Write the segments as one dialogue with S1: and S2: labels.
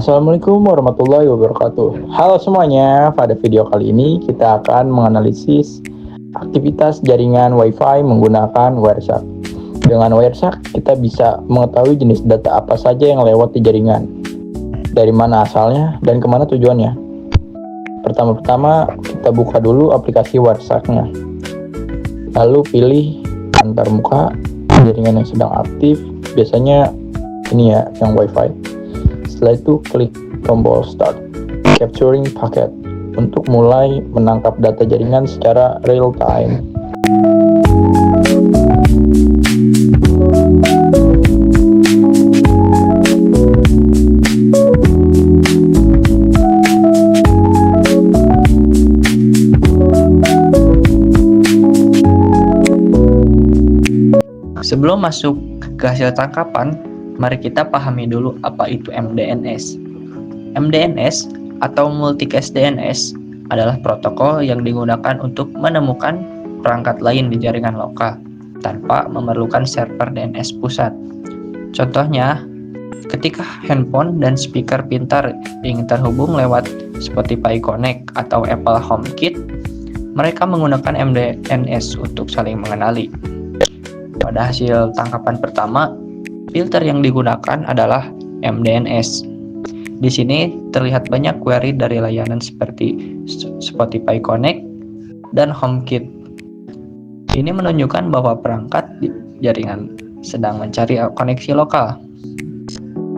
S1: Assalamualaikum warahmatullahi wabarakatuh. Halo semuanya, pada video kali ini kita akan menganalisis aktivitas jaringan Wi-Fi menggunakan Wireshark. Dengan Wireshark, kita bisa mengetahui jenis data apa saja yang lewat di jaringan, dari mana asalnya, dan kemana tujuannya. Pertama-tama, kita buka dulu aplikasi Wireshark-nya. Lalu pilih antar muka, jaringan yang sedang aktif, biasanya ini ya, yang Wi-Fi. Setelah itu klik tombol Start Capturing Packet untuk mulai menangkap data jaringan secara real time.
S2: Sebelum masuk ke hasil tangkapan, mari kita pahami dulu apa itu MDNS. MDNS atau Multicast DNS adalah protokol yang digunakan untuk menemukan perangkat lain di jaringan lokal tanpa memerlukan server DNS pusat. Contohnya, ketika handphone dan speaker pintar ingin terhubung lewat Spotify Connect atau Apple HomeKit, mereka menggunakan MDNS untuk saling mengenali. Pada hasil tangkapan pertama, filter yang digunakan adalah MDNS. Di sini terlihat banyak query dari layanan seperti Spotify Connect dan HomeKit. Ini menunjukkan bahwa perangkat di jaringan sedang mencari koneksi lokal.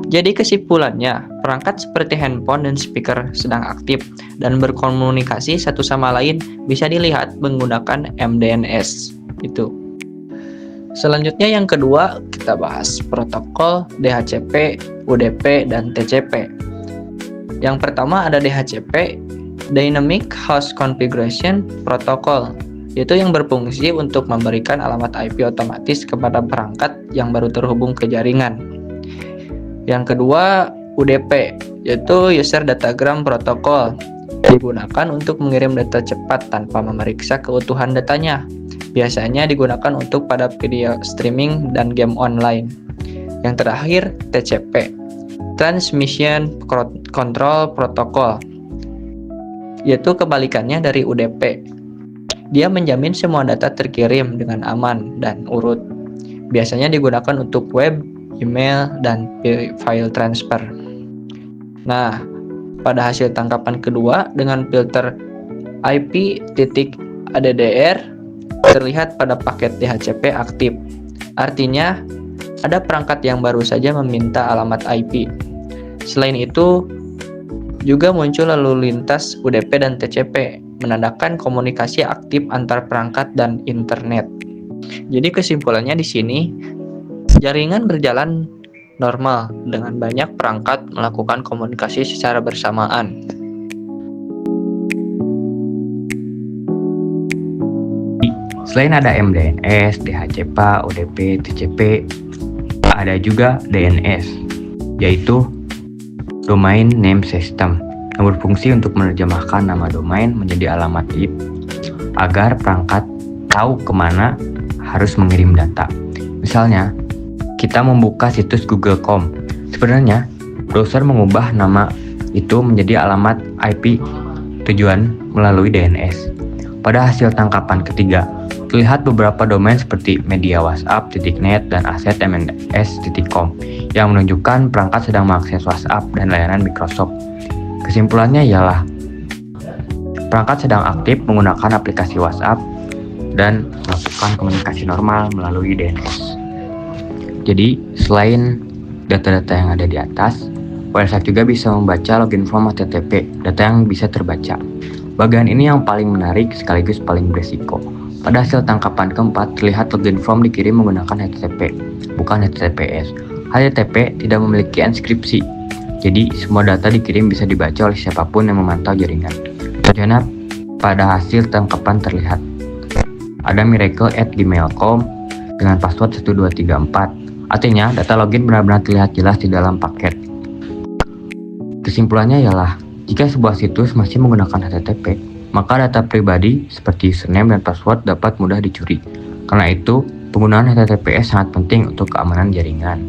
S2: Jadi kesimpulannya, perangkat seperti handphone dan speaker sedang aktif dan berkomunikasi satu sama lain bisa dilihat menggunakan MDNS. Itu. Selanjutnya yang kedua, kita bahas protokol DHCP, UDP, dan TCP. Yang pertama ada DHCP, Dynamic Host Configuration Protocol, yaitu yang berfungsi untuk memberikan alamat IP otomatis kepada perangkat yang baru terhubung ke jaringan. Yang kedua, UDP, yaitu User Datagram Protocol, digunakan untuk mengirim data cepat tanpa memeriksa keutuhan datanya. Biasanya digunakan untuk pada video streaming dan game online. Yang terakhir, TCP, Transmission Control Protocol, yaitu kebalikannya dari UDP. Dia menjamin semua data terkirim dengan aman dan urut. Biasanya digunakan untuk web, email, dan file transfer. Nah, pada hasil tangkapan kedua dengan filter IP.addr terlihat pada paket DHCP aktif. Artinya, ada perangkat yang baru saja meminta alamat IP. Selain itu, juga muncul lalu lintas UDP dan TCP, menandakan komunikasi aktif antar perangkat dan internet. Jadi kesimpulannya di sini, jaringan berjalan normal dengan banyak perangkat melakukan komunikasi secara bersamaan.
S3: Selain ada MDNS, DHCP, UDP, TCP, ada juga DNS, yaitu Domain Name System, yang berfungsi untuk menerjemahkan nama domain menjadi alamat IP agar perangkat tahu kemana harus mengirim data. Misalnya, kita membuka situs Google.com. Sebenarnya, browser mengubah nama itu menjadi alamat IP tujuan melalui DNS. Pada hasil tangkapan ketiga, terlihat beberapa domain seperti mediawhatsapp.net dan aset.mns.com yang menunjukkan perangkat sedang mengakses WhatsApp dan layanan Microsoft. Kesimpulannya ialah perangkat sedang aktif menggunakan aplikasi WhatsApp dan melakukan komunikasi normal melalui DNS. Jadi, selain data-data yang ada di atas, Wireshark juga bisa membaca login form HTTP, data yang bisa terbaca. Bagian ini yang paling menarik sekaligus paling beresiko. Pada hasil tangkapan keempat, terlihat login form dikirim menggunakan HTTP, bukan HTTPS. HTTP tidak memiliki enskripsi, jadi semua data dikirim bisa dibaca oleh siapapun yang memantau jaringan. Contohnya, pada hasil tangkapan terlihat ada miracle@gmail.com dengan password 1234. Artinya, data login benar-benar terlihat jelas di dalam paket. Kesimpulannya ialah, jika sebuah situs masih menggunakan HTTP, maka data pribadi seperti username dan password dapat mudah dicuri. Karena itu, penggunaan HTTPS sangat penting untuk keamanan jaringan.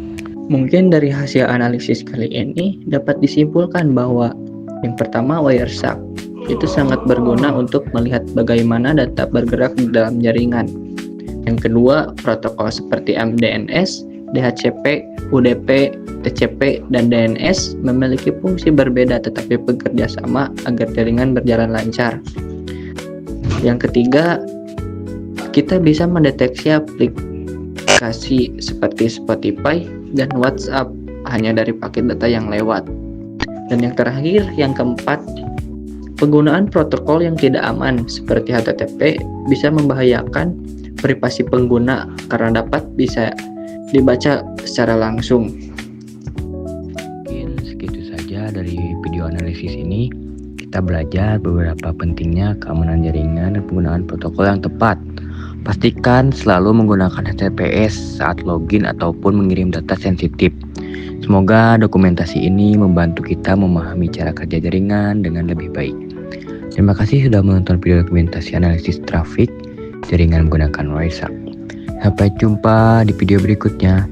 S2: Mungkin dari hasil analisis kali ini dapat disimpulkan bahwa yang pertama, Wireshark itu sangat berguna untuk melihat bagaimana data bergerak di dalam jaringan. Yang kedua, protokol seperti MDNS, DHCP, UDP, TCP, dan DNS memiliki fungsi berbeda tetapi bekerja sama agar jaringan berjalan lancar. Yang ketiga, kita bisa mendeteksi aplikasi seperti Spotify dan WhatsApp hanya dari paket data yang lewat. Dan yang terakhir, yang keempat, penggunaan protokol yang tidak aman seperti HTTP bisa membahayakan privasi pengguna karena bisa dibaca secara langsung.
S3: Mungkin segitu saja dari video analisis ini. Kita belajar beberapa pentingnya keamanan jaringan dan penggunaan protokol yang tepat. Pastikan selalu menggunakan HTTPS saat login ataupun mengirim data sensitif. Semoga dokumentasi ini membantu kita memahami cara kerja jaringan dengan lebih baik. Terima kasih sudah menonton video dokumentasi analisis trafik jaringan menggunakan Wireshark. Sampai jumpa di video berikutnya.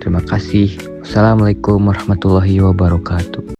S3: Terima kasih. Wassalamualaikum warahmatullahi wabarakatuh.